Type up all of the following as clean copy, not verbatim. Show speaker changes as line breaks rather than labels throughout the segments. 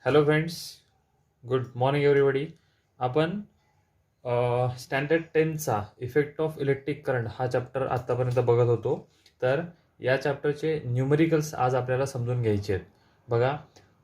Hello friends, good morning everybody. आपण standard 10चा effect of electric current हा chapter आत्तापर्यंत बघत होतो. तर या चॅप्टरचे न्यूमेरिकल्स आज आपल्याला समजून घ्यायचे आहेत. बघा,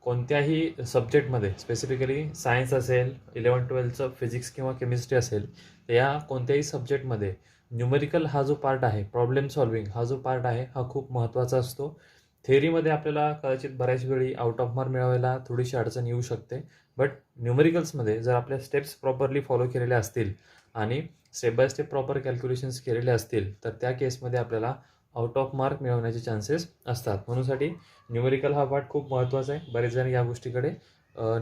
कोणत्याही सब्जेक्टमध्ये स्पेसिफिकली सायन्स असेल, 11-12चं फिजिक्स किंवा केमिस्ट्री असेल, तर या कोणत्याही सब्जेक्टमध्ये न्यूमेरिकल हा जो पार्ट आहे, प्रॉब्लेम सॉल्विंग हा जो पार्ट आहे हा खूप महत्त्वाचा असतो. थेअरीमध्ये आपल्याला कदाचित बऱ्याच वेळी आउट ऑफ मार्क मिळवायला थोडीशी अडचण येऊ शकते, बट न्यूमेरिकल्समध्ये जर आपल्या स्टेप्स प्रॉपरली फॉलो केलेल्या असतील आणि step by step proper calculations केलेले असतील तर त्या केसमध्ये आपल्याला आउट ऑफ मार्क मिळवण्याचे चान्सेस असतात. म्हणूनसाठी न्यूमेरिकल हा पार्ट खूप महत्त्वाचा आहे. बरेच जण या गोष्टीकडे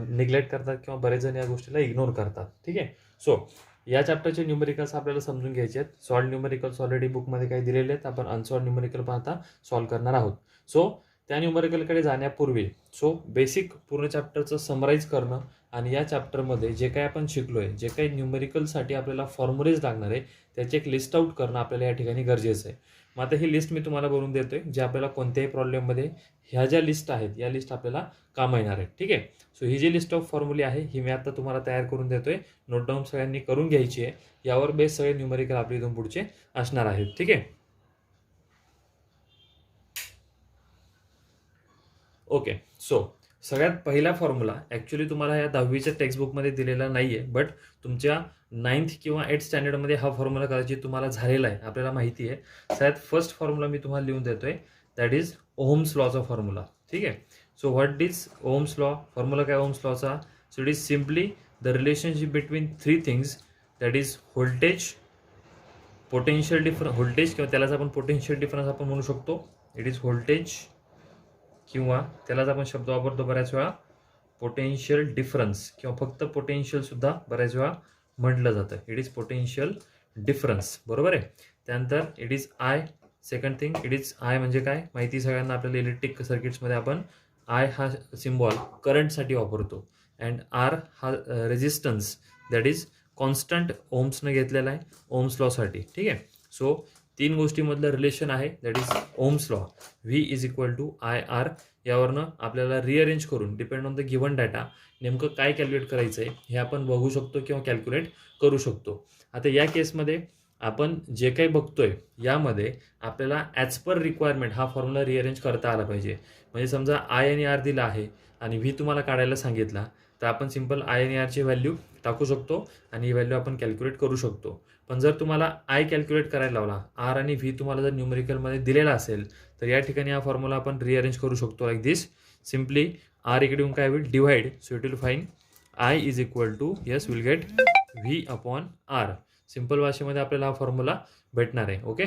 निग्लेक्ट करतात किंवा बरेच जण या गोष्टीला इग्नोर करतात. ठीक आहे. सो या चॅप्टरचे न्यूमेरिकल्स आपल्याला समजून घ्यायचे आहेत. सॉल्व न्यूमेरिकल्स ऑलरेडी बुकमध्ये काही दिलेले आहेत. आपण अनसॉल्व न्यूमेरिकल पण आता सॉल्व करणार आहोत. सो त्या न्यूमेरिकलकडे जाण्यापूर्वी बेसिक पूर्ण चॅप्टरचं समराईज करणं आणि या चॅप्टरमध्ये जे काही आपण शिकलोय, जे काही न्यूमेरिकलसाठी आपल्याला फॉर्म्युलेज लागणार आहे त्याची एक लिस्ट आउट करणं आपल्याला या ठिकाणी गरजेचं आहे. मग आता ही लिस्ट मी तुम्हाला बनवून देतोय, जे आपल्याला कोणत्याही प्रॉब्लेममध्ये ह्या ज्या लिस्ट आहेत या लिस्ट आपल्याला कामा येणार आहेत. ठीक आहे. सो ही जी लिस्ट ऑफ फॉर्म्युले आहे ही मी आता तुम्हाला तयार करून देतोय. नोट डाऊन सगळ्यांनी करून घ्यायची आहे. यावर बेस सगळे न्यूमेरिकल आपले इथून पुढचे असणार आहेत. ठीक आहे. ओके. सो सगळ्यात पहिला फॉर्म्युला ॲक्च्युली तुम्हाला या 10वीच्या टेक्स्टबुकमध्ये दिलेला नाही आहे, बट तुमच्या 9th किंवा 8th स्टँडर्डमध्ये हा फॉर्म्युला कदाचित तुम्हाला झालेला आहे, आपल्याला माहिती आहे. सगळ्यात फर्स्ट फॉर्म्युला मी तुम्हाला लिहून देतोय, दॅट इज ओहम्स लॉचा फॉर्म्युला. ठीक आहे. So what is Ohm's law? Formula काय ओहम्स लॉचा? So it is simply the relationship between three things, that is voltage, potential difference, voltage किंवा त्यालाच आपण पोटेन्शियल डिफरन्स आपण म्हणू शकतो. इट इज व्होल्टेज किंवा त्यालाच आपण शब्द वापरतो बऱ्याच वेळा पोटेन्शियल डिफरन्स किंवा फक्त पोटेन्शियल सुद्धा बऱ्याच वेळा म्हटलं जातं. It is potential difference. बरोबर आहे. त्यानंतर it is I. Second thing, it is I म्हणजे काय माहिती सगळ्यांना, आपल्याला इलेक्ट्रिक सर्किट्समध्ये आपण आय हा सिम्बॉल करंटसाठी वापरतो. अँड आर हा रेजिस्टन्स, दॅट इज कॉन्स्टंट ओम्सनं घेतलेला आहे ओम्स लॉसाठी. ठीक आहे. सो तीन गोष्टीमधलं रिलेशन आहे, that is Ohm's law. V is equal to I R. यावरनं आपल्याला रिअरेंज करून depend on the given data नेमकं काय कॅल्क्युलेट करायचं आहे हे आपण बघू शकतो किंवा कॅल्क्युलेट करू शकतो. आता या केसमध्ये आपण जे काही बघतोय यामध्ये आपल्याला ॲज पर रिक्वायरमेंट हा फॉर्म्युला रिअरेंज करता आला पाहिजे. म्हणजे समजा आय आणि आर दिला आहे आणि व्ही तुम्हाला काढायला सांगितला, तर आपण सिम्पल आय आणि आरची व्हॅल्यू टाकू शकतो आणि ही व्हॅल्यू आपण कॅल्क्युलेट करू शकतो. पण जर तुम्हाला आय कॅल्क्युलेट करायला लावला, आर आणि व्ही तुम्हाला जर न्यूमेरिकलमध्ये दिलेला असेल, तर या ठिकाणी हा फॉर्म्युला आपण रिअरेंज करू शकतो लाईक दिस. सिम्पली आर इकडे येऊन काय होईल, divide. So it will fine I is equal to, yes will get V upon R. Simple भाषेमध्ये आपल्याला हा फॉर्म्युला भेटणार आहे. ओके.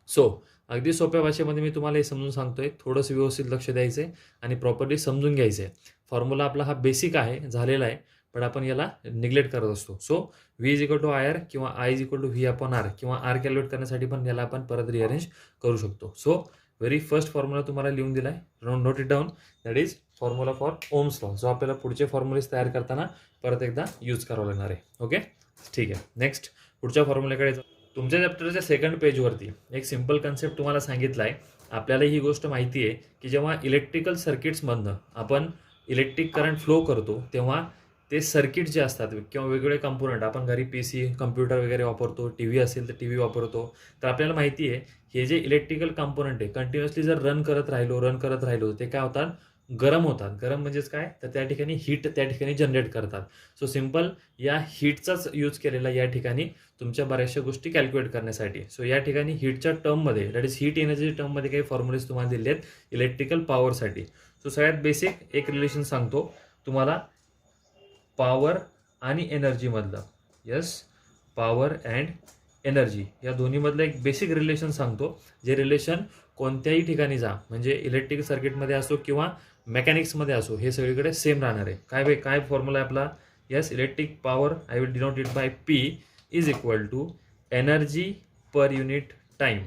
सो अगदी सोप्या भाषेमध्ये मी तुम्हाला हे समजून सांगतोय, थोडंसं व्यवस्थित लक्ष द्यायचं आहे आणि प्रॉपरली समजून घ्यायचं आहे. फॉर्म्युला आपला हा बेसिक आहे, झालेला आहे, पण आपण याला निग्लेक्ट करत असतो. So V is equal to I R किंवा I is equal to V upon R किंवा आर कॅल्क्युलेट करण्यासाठी पण याला आपण परत रिअरेंज करू शकतो. सो व्हेरी फर्स्ट फॉर्म्युला तुम्हाला लिहून दिला आहे, note it down. That is formula for Ohm's law, जो आपल्याला पुढचे फॉर्म्युलेस तयार करताना परत एकदा यूज करावं लागणार आहे. ओके. ठीक आहे. नेक्स्ट पुढच्या फॉर्म्युल्याकडे तुमच्या चॅप्टरच्या सेकंड पेजवरती एक सिम्पल कन्सेप्ट तुम्हाला सांगितला आहे. आपल्याला ही गोष्ट माहिती आहे की जेव्हा इलेक्ट्रिकल सर्किट्समधनं आपण इलेक्ट्रिक करंट फ्लो करतो तेव्हा ते सर्किट जे असतात किंवा वेगवेगळे कंपोनंट, आपण घरी PC, कम्प्युटर वगैरे वापरतो, टी व्ही असेल तर TV वापरतो, तर आपल्याला माहिती आहे हे जे इलेक्ट्रिकल कंपोनंट आहे कंटिन्युअसली जर रन करत राहिलो ते काय होतात, गरम होतात. गरम म्हणजेच काय, तर त्या ठिकाणी हीट त्या ठिकाणी जनरेट करतात. सो सिम्पल या हीटचाच यूज केलेला या ठिकाणी तुमच्या बऱ्याचशा गोष्टी कॅल्क्युलेट करण्यासाठी. सो या ठिकाणी हीटच्या टर्ममध्ये, दॅट इज हीट एनर्जी टर्ममध्ये काही फॉर्म्युलेज तुम्हाला दिले आहेत इलेक्ट्रिकल पॉवरसाठी. सो सगळ्यात बेसिक एक रिलेशन सांगतो तुम्हाला पॉवर आणि एनर्जीमधलं. यस, पॉवर अँड एनर्जी या दोन्हीमधलं एक बेसिक रिलेशन सांगतो, जे रिलेशन कोणत्याही ठिकाणी जा, म्हणजे इलेक्ट्रिक सर्किटमध्ये असो किंवा मेकॅनिक्समध्ये असो, हे सगळीकडे सेम राहणार आहे. काय फॉर्म्युला आहे आपला? Yes, electric power, I will denote it by P is equal to energy per unit time.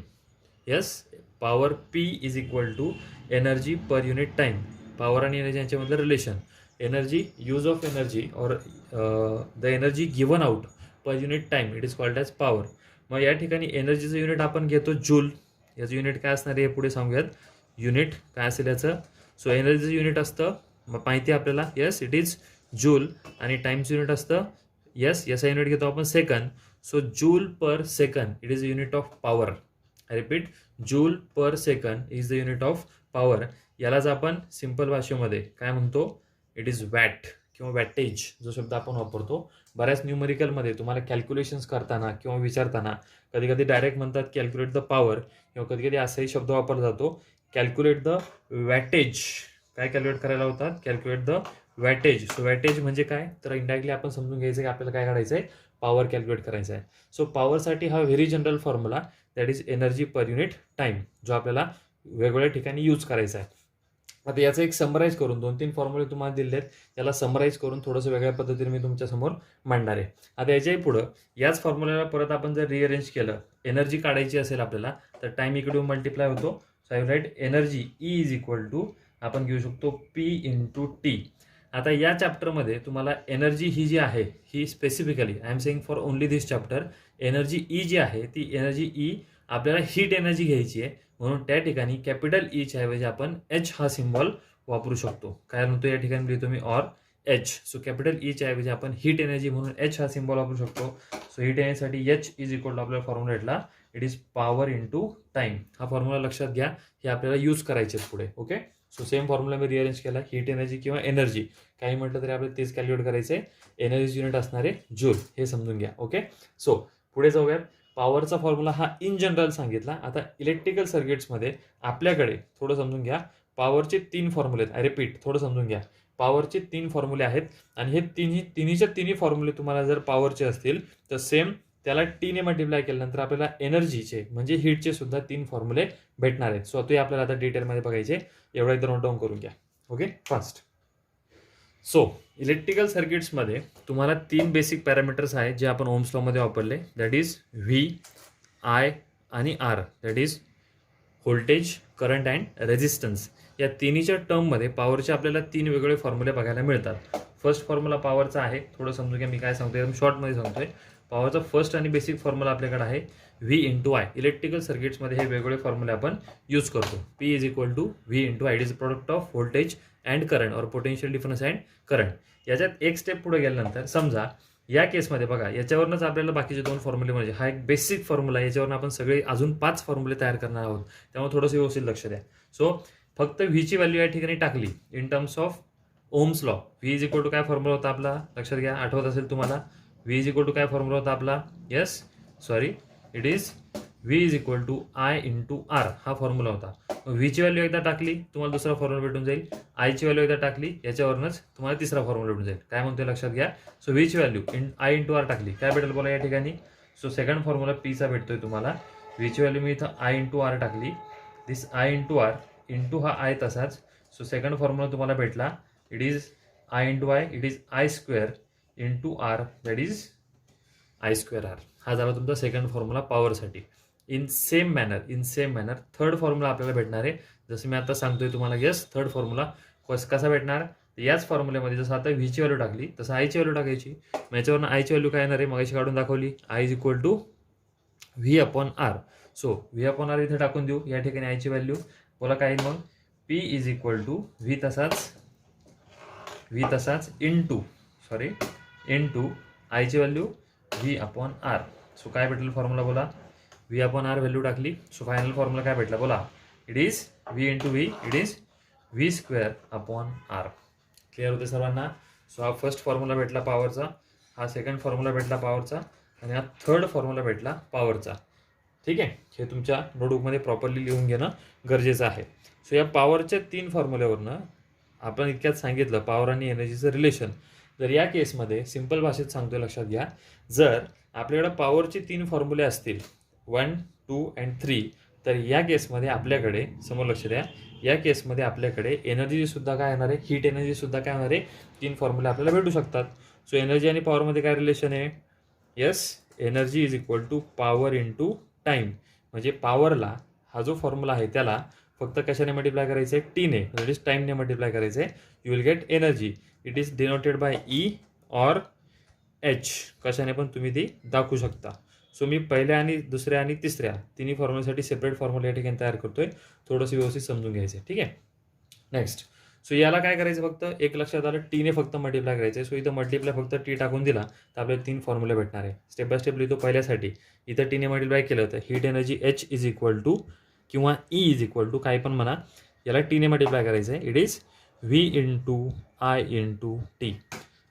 Yes, power P is equal to energy per unit time. Power आणि एनर्जी यांच्यामधलं relation, energy, use of energy और the energy given out per unit time, it is called as power. मग या ठिकाणी एनर्जीचं unit आपण घेतो joule. याचं unit काय असणार आहे हे पुढे सांगूयात. युनिट काय असेल याचं? सो एनर्जीचं युनिट असतं माहिती आहे आपल्याला, येस इट इज जूल. आणि टाइमचं युनिट असतं, येस याचा युनिट घेतो आपण second. So joule per second it is the unit of power. I repeat, joule per second is the unit of power. यालाच आपण सिंपल भाषेमध्ये काय म्हणतो, इट इज वॅट किंवा वॅटेज जो शब्द आपण वापरतो. बऱ्याच न्यूमरिकलमध्ये तुम्हाला कॅल्क्युलेशन्स करताना किंवा विचारताना कधी कधी डायरेक्ट म्हणतात कॅल्क्युलेट द पॉवर, किंवा कधी कधी असाही शब्द वापरला जातो कॅल्क्युलेट द वॅटेज. काय कॅल्क्युलेट करायला होतात, calculate the weightage. So weightage म्हणजे काय, तर इंडायरेक्टली आपण समजून घ्यायचं की आपल्याला काय काढायचं आहे, पॉवर कॅल्क्युलेट करायचं आहे. सो पॉवरसाठी हा very general formula that is energy per unit time, जो आपल्याला वेगवेगळ्या ठिकाणी यूज करायचा आहे. आता याचं एक समराईज करून 2-3 फॉर्म्युले तुम्हाला दिले आहेत, याला समराईज करून थोडंसं वेगळ्या पद्धतीने मी तुमच्यासमोर मांडणार आहे. आता याच्याही पुढं याच फॉर्म्युल्याला परत आपण जर रिअरेंज केलं, एनर्जी काढायची असेल आपल्याला, तर टाइम इकडे मल्टिप्लाय होतो. So I write energy E is equal to आपण घेऊ शकतो पी इंटू टी. आता या चॅप्टरमध्ये तुम्हाला एनर्जी ही जी आहे ही specifically I am saying for only this chapter, energy E जी आहे ती एनर्जी ई आपल्याला हीट एनर्जी घ्यायची आहे. म्हणून त्या ठिकाणी कॅपिटल ईच्या ऐवजी आपण एच हा सिम्बॉल वापरू शकतो. काय म्हणतो या ठिकाणी लिहितो मी ऑर एच. सो कॅपिटल ईच्या ऐवजी आपण हीट एनर्जी म्हणून एच हा सिम्बॉल वापरू शकतो. सो हीट एनर्जीसाठी एच इज इक्वल टू आपल्याला फॉर्म्युला भेटला, it is power into time. हा फॉर्म्युला लक्षात घ्या, हे आपल्याला यूज करायचे पुढे. ओके, सो सेम फॉर्म्युला मी रिअरेंज केला, हीट एनर्जी किंवा एनर्जी काही म्हटलं तरी आपल्याला तेच कॅल्क्युलेट करायचे. एनर्जी युनिट असणारे जूल, हे समजून घ्या. ओके, सो पुढे जाऊयात. पॉवरचा फॉर्म्युला हा इन जनरल सांगितला. आता इलेक्ट्रिकल सर्किट्समध्ये आपल्याकडे थोडं समजून घ्या, पॉवरचे 3 फॉर्म्युले आहेत. आय रिपीट, थोडं समजून घ्या, पॉवरचे 3 फॉर्म्युले आहेत. आणि हे तिन्हीचे फॉर्म्युले तुम्हाला जर पॉवरचे असतील तर सेम त्याला टीने मल्टिप्लाय केल्यानंतर आपल्याला एनर्जीचे म्हणजे हीटचे सुद्धा 3 फॉर्म्युले भेटणार आहेत. सो ते आपल्याला आता डिटेलमध्ये बघायचे, एवढा एकदा नोट डाऊन करून घ्या. Okay, fast. सो इलेक्ट्रिकल सर्किट्समध्ये तुम्हाला 3 बेसिक पॅरामीटर्स आहेत जे आपण ओम्स लॉमध्ये वापरले, दॅट इज व्ही, आय आणि R. That is voltage, current and resistance. या तिन्हीच्या टर्ममध्ये पॉवरचे आपल्याला 3 वेगवेगळे फॉर्म्युले बघायला मिळतात. फर्स्ट फॉर्म्युला पॉवरचा आहे, थोडं समजून घ्या मी काय सांगतोय, एकदम शॉर्टमध्ये सांगतोय. पॉवरचा फर्स्ट आणि बेसिक फॉर्म्युला आपल्याकडे आहे व्ही इंटू आय. इलेक्ट्रिकल सर्किट्समध्ये हे वेगवेगळे फॉर्म्युले आपण यूज करतो. P is equal to V into I. It is a product of voltage and current और पोटेन्शियल डिफरन्स अँड करंट. याच्यात एक स्टेप पुढे गेल्यानंतर समजा या केसमध्ये बघा, याच्यावरनंच आपल्याला बाकीचे 2 फॉर्म्युले म्हणजे हा एक बेसिक फॉर्म्युला, याच्यावरून आपण सगळे अजून 5 फॉर्म्युले तयार करणार आहोत. त्यामुळे थोडंसं व्यवस्थित लक्ष द्या. सो फक्त व्हीची व्हॅल्यू या ठिकाणी टाकली in terms of Ohm's law. V is equal to काय फॉर्म्युला होता आपला, लक्षात घ्या, आठवत असेल तुम्हाला. व्ही इज इक्वल टू काय फॉर्म्युला होता आपला, yes sorry, it is V is equal to I into R हा फॉर्म्युला होता. व्हीची व्हॅल्यू एकदा टाकली तुम्हाला दुसरा फॉर्म्युला भेटून जाईल. आयची व्हॅल्यू एकदा टाकली याच्यावरूनच तुम्हाला तिसरा फॉर्म्युला भेटून जाईल. काय म्हणतोय लक्षात घ्या. सो व्हीची व्हॅल्यू आय इंटू आर टाकली, काय भेटेल बोला या ठिकाणी. सो सेकंड फॉर्म्युला पीचा भेटतोय तुम्हाला. व्हीची व्हॅल्यू मी इथं आय इंटू आर टाकली, this I into R into हा आय तसाच. सो सेकंड फॉर्म्युला तुम्हाला भेटला, it is I into I, it is I square into R, that is I square R. हा झाला तुमचा सेकंड फॉर्म्युला पॉवरसाठी. In same manner third formula आपल्याला भेटणार आहे. जसं मी आता सांगतोय तुम्हाला, येस थर्ड फॉर्म्युला कसा भेटणार, याच फॉर्म्युल्यामध्ये जसं आता व्हीची व्हॅल्यू टाकली तसं आयची व्हॅल्यू टाकायची. मग याच्यावरून आयची व्हॅल्यू काय येणार आहे, मगाशी काढून दाखवली, I is equal to V upon R. So V upon R इथे टाकून देऊ, या ठिकाणी आयची व्हॅल्यू बोला काय मग, P is equal to V तसाच इंटू आयची value V upon R. So काय भेटेल फॉर्म्युला बोला, व्ही अपॉन आर व्हॅल्यू टाकली. सो फायनल फॉर्म्युला काय भेटला बोला, it is V into V, it is V square upon R. Clear होते सर्वांना. सो हा फर्स्ट फॉर्म्युला भेटला पॉवरचा, हा सेकंड फॉर्म्युला भेटला पॉवरचा, आणि हा थर्ड फॉर्म्युला भेटला पॉवरचा. ठीक आहे, हे तुमच्या नोटबुकमध्ये प्रॉपरली लिहून घेणं गरजेचं आहे. सो या पॉवरच्या 3 फॉर्म्युल्यावरनं आपण इतक्यात सांगितलं पॉवर आणि एनर्जीचं रिलेशन. जर या केसमध्ये सिंपल भाषेत सांगतोय लक्षात घ्या, जर आपल्याकडे पॉवरचे 3 फॉर्म्युले असतील 1, 2 अँड 3, तर या केसमध्ये आपल्याकडे समोर लक्ष द्या, या केसमध्ये आपल्याकडे एनर्जी सुद्धा काय येणार आहे, हीट एनर्जी सुद्धा काय होणार आहे, 3 फॉर्म्युले आपल्याला भेटू शकतात. सो एनर्जी आणि पॉवरमध्ये काय रिलेशन आहे, yes energy is equal to power into time. म्हणजे पॉवरला हा जो फॉर्म्युला आहे त्याला फक्त कशाने मल्टिप्लाय करायचं आहे, टीने, दॅट इज टाईमने मल्टिप्लाय करायचं आहे. You will get energy. It is denoted by E or H, कशाने पण तुम्ही ती दाखवू शकता. सो मी पहिल्या आणि दुसऱ्या आणि तिसऱ्या तिन्ही फॉर्म्युल्यासाठी सेपरेट फॉर्म्युला या ठिकाणी तयार करतोय, थोडंसं व्यवस्थित समजून घ्यायचं आहे. ठीक आहे, नेक्स्ट. सो याला काय करायचं, फक्त एक लक्षात आलं, टीने फक्त मल्टिप्लाय करायचं आहे. सो इथं मल्टिप्लाय फक्त टी टाकून दिला तर आपल्याला 3 फॉर्म्युले भेटणार आहे. स्टेप बाय स्टेप लिहितो. पहिल्यासाठी इथं टीने मल्टिप्लाय केलं तर heat energy H is equal to किंवा E इज इक्वल टू काही पण म्हणा, याला टीने मल्टिप्लाय करायचं आहे. It is V into I into T.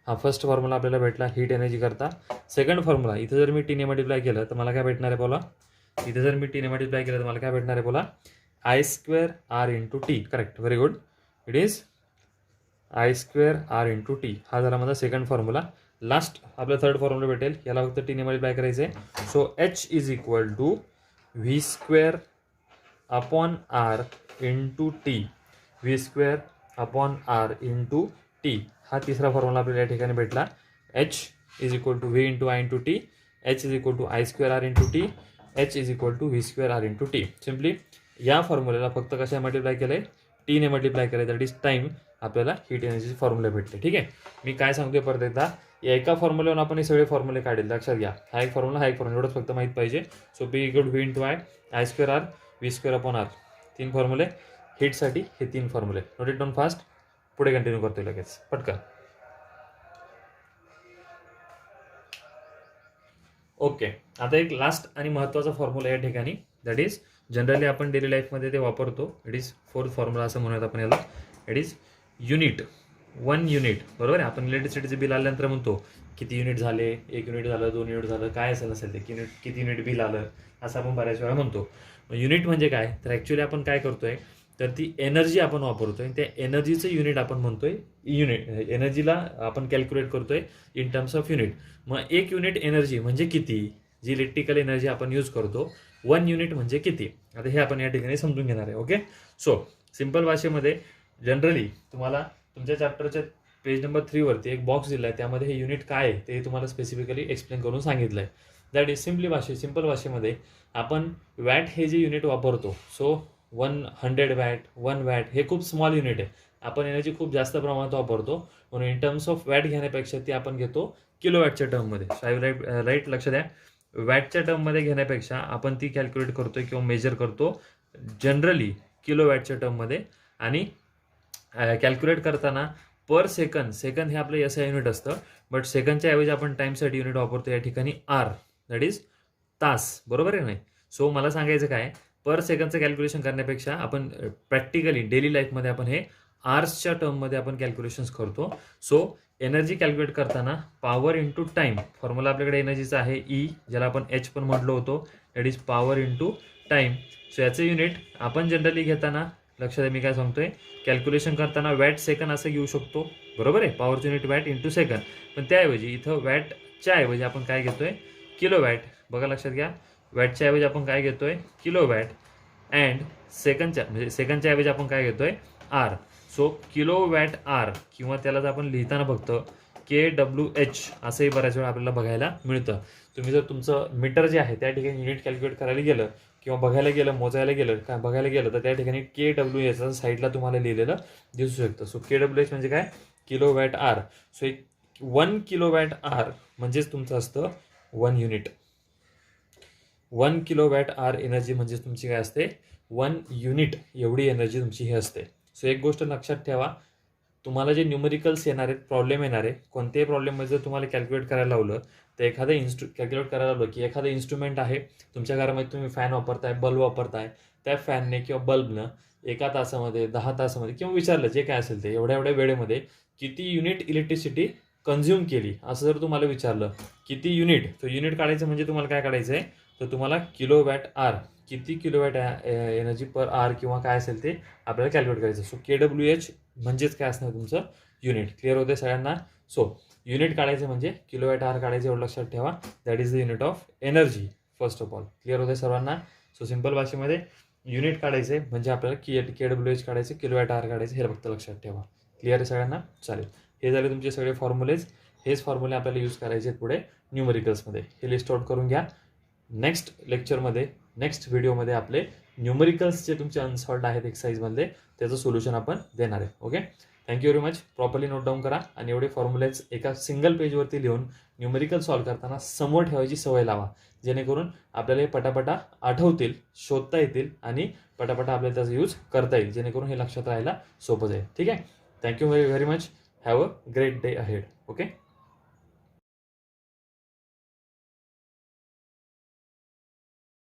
हा फर्स्ट फॉर्म्युला आपल्याला भेटला हीट एनर्जी करता. सेकंड फॉर्म्युला इथं जर मी टीने मल्टिप्लाय केलं तर मला काय भेटणार आहे बोला, इथं जर मी टीने मल्टिप्लाय केलं तर मला काय भेटणार आहे बोला, I square R into T. Correct, very good. It is I square R into T. हा झाला माझा सेकंड फॉर्म्युला. लास्ट आपला थर्ड फॉर्म्युला भेटेल, याला फक्त टीने मल्टिप्लाय करायचं आहे. So H is equal to V square upon R into T. V square upon R into T. हा तिसरा फॉर्म्युला आपल्याला या ठिकाणी भेटला. H is equal to V into I into T. H is equal to I square R into T. H is equal to V square R into T. Simply या फॉर्म्युल्याला फक्त कशा मल्टिप्लाय केलं आहे, टीने मल्टिप्लाय केलं, दॅट इज टाईम. आपल्याला heat एनर्जीचे फॉर्म्युले भेटले. ठीक आहे, मी काय सांगतोय परत एकदा, या एका फॉर्म्युल्यावर आपण हे सगळे फॉर्म्युले काढले, लक्षात घ्या. हा एक फॉर्म्युला, हा एक फॉर्म्युला, एवढंच फक्त माहीत पाहिजे. So B equal V into I square R, V square upon R. 3 फॉर्म्युले हीटसाठी, हे 3 फॉर्म्युले. Note it down fast. पुढे कंटिन्यू करतोय लगेच पटकन. ओके, आता एक लास्ट आणि महत्त्वाचा फॉर्म्युला या ठिकाणी, दॅट इज जनरली आपण डेली लाईफमध्ये ते वापरतो. इट इज फोर्थ फॉर्म्युला असं म्हणूयात आपण याला. It is unit, 1 unit. बरोबर आहे, आपण इलेक्ट्रिसिटीचे बिल आल्यानंतर म्हणतो किती युनिट झाले, 1 युनिट झालं, 2 युनिट झालं, काय असेल ते किती युनिट बिल आलं, असं आपण बऱ्याच वेळा म्हणतो. युनिट म्हणजे काय, तर ॲक्च्युली आपण काय करतोय, तर ती एनर्जी आपण वापरतोय, त्या एनर्जीचं युनिट आपण म्हणतोय युनिट. एनर्जीला आपण कॅल्क्युलेट करतोय इन टर्म्स ऑफ युनिट. मग 1 युनिट एनर्जी म्हणजे किती, जी इलेक्ट्रिकल एनर्जी आपण यूज करतो, 1 युनिट म्हणजे किती. आता हे आपण या ठिकाणी समजून घेणार आहे. ओके, सो सिंपल भाषेमध्ये जनरली तुम्हाला तुमच्या चॅप्टरच्या पेज नंबर 3 वरती एक बॉक्स दिला आहे, त्यामध्ये हे युनिट काय आहे ते तुम्हाला स्पेसिफिकली एक्सप्लेन करून सांगितलं आहे. दॅट इज सिंपल भाषेमध्ये आपण वॅट हे जे युनिट वापरतो, सो 100 वॅट, 1 वॅट हे खूप स्मॉल युनिट आहे. आपण एनर्जी खूप जास्त प्रमाणात वापरतो, म्हणून इन टर्म्स ऑफ वॅट घेण्यापेक्षा ती आपण घेतो किलो वॅटच्या टर्ममध्ये. राईट, लक्ष द्या. वॅटच्या टर्ममध्ये घेण्यापेक्षा आपण ती कॅल्क्युलेट करतोय किंवा मेजर करतो जनरली किलो वॅटच्या टर्ममध्ये. आणि कॅल्क्युलेट करताना पर सेकंद हे आपलं SI युनिट असतं, बट सेकंडच्या ऐवजी आपण टाईमसाठी युनिट वापरतो या ठिकाणी आर, दॅट इज तास. बरोबर आहे नाही. सो मला सांगायचं काय, पर सेकंडचं कॅल्क्युलेशन करण्यापेक्षा आपण प्रॅक्टिकली डेली लाईफमध्ये आपण हे आर्सच्या टर्ममध्ये आपण कॅल्क्युलेशन्स करतो. सो एनर्जी कॅल्क्युलेट करताना पॉवर इंटू टाईम, फॉर्म्युला आपल्याकडे एनर्जीचा आहे E, ज्याला आपण H पण म्हटलो होतो, that is power into time. So याचं युनिट आपण जनरली घेताना, लक्षात आहे मी काय सांगतोय, कॅल्क्युलेशन करताना वॅट सेकंड असं घेऊ शकतो. बरोबर आहे, पॉवरचं युनिट वॅट इंटू सेकंड. पण त्याऐवजी इथं वॅटच्या ऐवजी आपण काय घेतोय, किलो वॅट. बघा लक्षात घ्या, वॅटच्या ऐवजी आपण काय घेतोय, किलो वॅट. अँड सेकंडच्या ऐवजी आपण काय घेतोय, hour. So kilo watt hour, किंवा त्यालाच आपण लिहिताना फक्त KWH असंही बऱ्याच वेळा आपल्याला बघायला मिळतं. तुम्ही जर तुमचं मीटर जे आहे त्या ठिकाणी युनिट कॅल्क्युलेट करायला गेलं किंवा बघायला गेलं तर त्या ठिकाणी KWH साईडला तुम्हाला लिहिलेलं दिसू शकतं. सो KWH म्हणजे काय, kilo watt hour. So 1 kilo watt hour म्हणजेच तुमचं असतं 1 unit. 1 kilo watt hour energy म्हणजे तुमची काय असते, 1 युनिट एवढी एनर्जी तुमची हे असते. सो एक गोष्ट लक्षात ठेवा, तुम्हाला जे न्यूमेरिकल्स येणार आहेत, प्रॉब्लेम येणार आहे, कोणत्याही प्रॉब्लेममध्ये जर तुम्हाला कॅल्क्युलेट करायला लावलं तर कॅल्क्युलेट करायला लावलं की एखादं इन्स्ट्रुमेंट आहे तुमच्या घरामध्ये, तुम्ही फॅन वापरताय, बल्ब वापरताय, त्या फॅनने किंवा बल्बनं 1 तासामध्ये, 10 तासामध्ये, किंवा विचारलं जे काय असेल ते, एवढ्या वेळेमध्ये किती युनिट इलेक्ट्रिसिटी कन्झ्युम केली, असं जर तुम्हाला विचारलं किती युनिट, तर युनिट काढायचं म्हणजे तुम्हाला काय काढायचं आहे, तर तुम्हाला किलो वॅट आर, किती किलो वॅट एनर्जी पर आर किंवा काय असेल ते आपल्याला कॅल्क्युलेट करायचं. सो KWH म्हणजेच काय असणार तुमचं युनिट. क्लिअर होते सगळ्यांना. सो युनिट काढायचं म्हणजे किलो वॅट आर काढायचं, एवढं लक्षात ठेवा. That is the unit of energy first of all. Clear होते सर्वांना. सो सिंपल भाषेमध्ये युनिट काढायचे म्हणजे आपल्याला KWH काढायचं, किलो वॅट आर काढायचं, हे फक्त लक्षात ठेवा. क्लिअर आहे सगळ्यांना. चालेल, हे झाले तुमचे सगळे फॉर्म्युलेज. हेच फॉर्म्युले आपल्याला यूज करायचे आहेत पुढे न्यूमरिकल्समध्ये. हे लिस्ट आउट करून घ्या. नेक्स्ट लेक्चरमध्ये, नेक्स्ट व्हिडिओमध्ये आपले न्यूमरिकल्स जे तुमचे अनसॉल्ड आहेत एक्सरसाइजमधले, त्याचं सोल्युशन आपण देणार आहे. Okay, thank you very much. Properly note down करा आणि एवढे फॉर्म्युलेज एका सिंगल पेजवरती लिहून न्यूमरिकल सॉल्व्ह करताना समोर ठेवायची सवय लावा, जेणेकरून आपल्याला हे पटापटा आठवतील, शोधता येतील आणि पटापटा आपल्याला त्याचा यूज करता येईल, जेणेकरून हे लक्षात राहायला सोपं जाईल. ठीक आहे. Thank you very very much. Have a great day ahead. Okay.